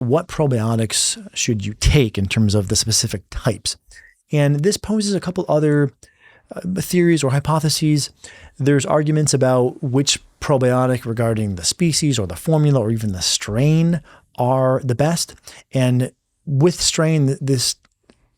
what probiotics should you take in terms of the specific types? And this poses a couple other theories or hypotheses. There's arguments about which probiotic regarding the species or the formula or even the strain are the best. And with strain, this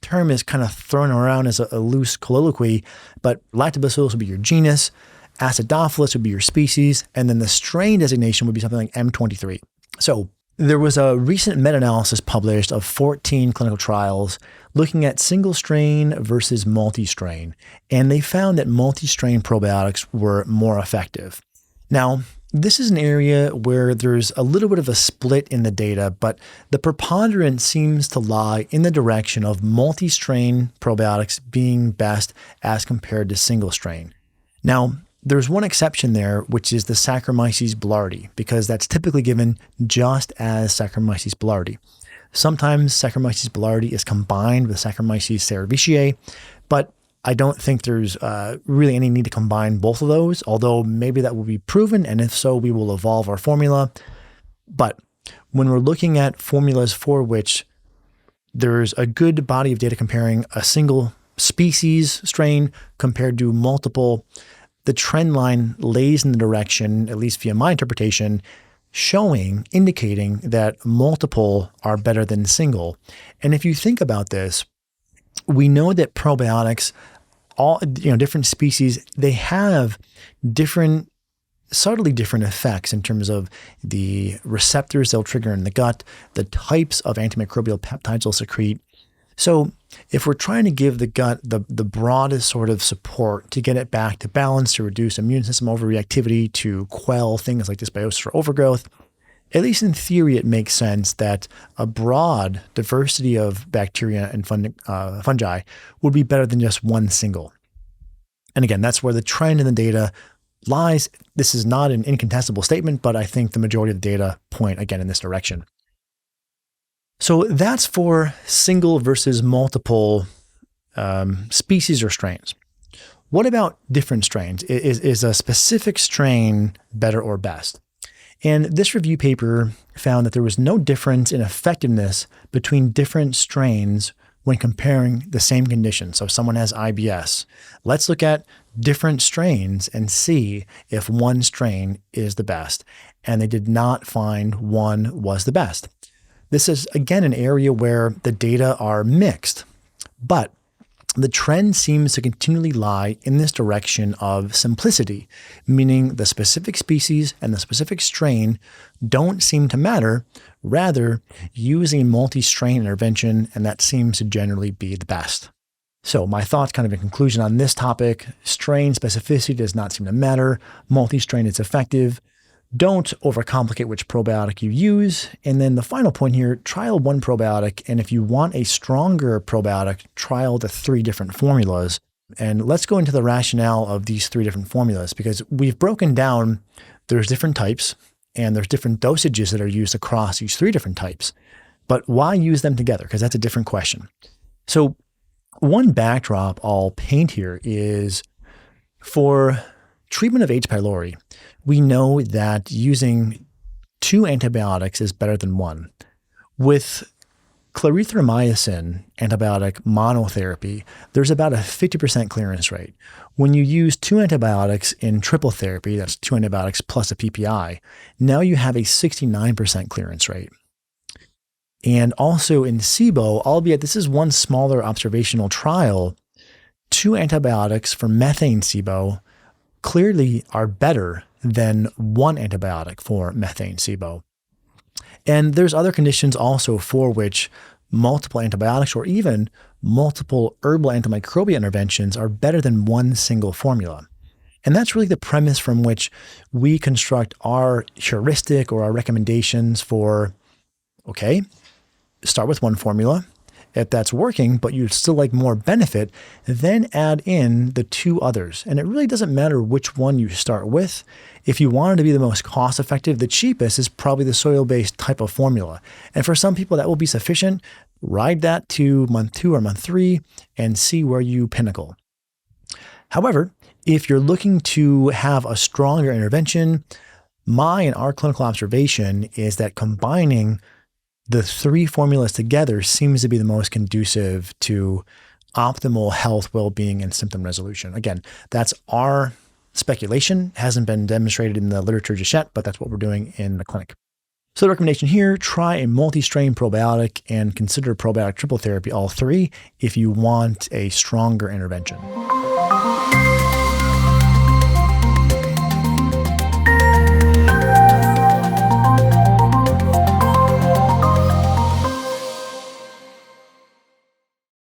term is kind of thrown around as a loose colloquy, but Lactobacillus would be your genus, Acidophilus would be your species, and then the strain designation would be something like M23. So there was a recent meta-analysis published of 14 clinical trials looking at single strain versus multi-strain, and they found that multi-strain probiotics were more effective. Now, this is an area where there's a little bit of a split in the data, but the preponderance seems to lie in the direction of multi-strain probiotics being best as compared to single strain. Now, there's one exception there, which is the Saccharomyces boulardii, because that's typically given just as Saccharomyces boulardii. Sometimes Saccharomyces boulardii is combined with Saccharomyces cerevisiae, but I don't think there's really any need to combine both of those, although maybe that will be proven, and if so, we will evolve our formula. But when we're looking at formulas for which there's a good body of data comparing a single species strain compared to multiple, the trend line lays in the direction, at least via my interpretation, indicating that multiple are better than single. And if you think about this, we know that probiotics, different species, they have subtly different effects in terms of the receptors they'll trigger in the gut, the types of antimicrobial peptides they'll secrete. So if we're trying to give the gut the broadest sort of support to get it back to balance, to reduce immune system overreactivity, to quell things like dysbiosis or overgrowth, at least in theory, it makes sense that a broad diversity of bacteria and fungi would be better than just one single. And again, that's where the trend in the data lies. This is not an incontestable statement, but I think the majority of the data point again in this direction. So that's for single versus multiple species or strains. What about different strains? Is a specific strain better or best? And this review paper found that there was no difference in effectiveness between different strains when comparing the same condition. So if someone has IBS, let's look at different strains and see if one strain is the best. And they did not find one was the best. This is, again, an area where the data are mixed, but the trend seems to continually lie in this direction of simplicity, meaning the specific species and the specific strain don't seem to matter. Rather, use a multi-strain intervention, and that seems to generally be the best. So my thoughts kind of in conclusion on this topic: strain specificity does not seem to matter. Multi-strain is effective. Don't overcomplicate which probiotic you use. And then the final point here, trial one probiotic. And if you want a stronger probiotic, trial the 3 different formulas. And let's go into the rationale of these 3 different formulas, because we've broken down, there's different types and there's different dosages that are used across these 3 different types. But why use them together? Because that's a different question. So one backdrop I'll paint here is for treatment of H. pylori, we know that using 2 antibiotics is better than 1. With clarithromycin antibiotic monotherapy, there's about a 50% clearance rate. When you use 2 antibiotics in triple therapy, that's 2 antibiotics plus a PPI, now you have a 69% clearance rate. And also in SIBO, albeit this is one smaller observational trial, 2 antibiotics for methane SIBO clearly are better than 1 antibiotic for methane SIBO. And there's other conditions also for which multiple antibiotics or even multiple herbal antimicrobial interventions are better than 1 single formula. And that's really the premise from which we construct our heuristic or our recommendations for, okay, start with 1 formula. If that's working, but you'd still like more benefit, then add in the 2 others. And it really doesn't matter which one you start with. If you wanted to be the most cost-effective, the cheapest is probably the soil-based type of formula. And for some people, that will be sufficient. Ride that to month 2 or month 3 and see where you pinnacle. However, if you're looking to have a stronger intervention, my and our clinical observation is that combining the three formulas together seems to be the most conducive to optimal health, well-being, and symptom resolution. Again, that's our speculation, hasn't been demonstrated in the literature just yet, but that's what we're doing in the clinic. So the recommendation here, try a multi-strain probiotic and consider probiotic triple therapy, all three, if you want a stronger intervention.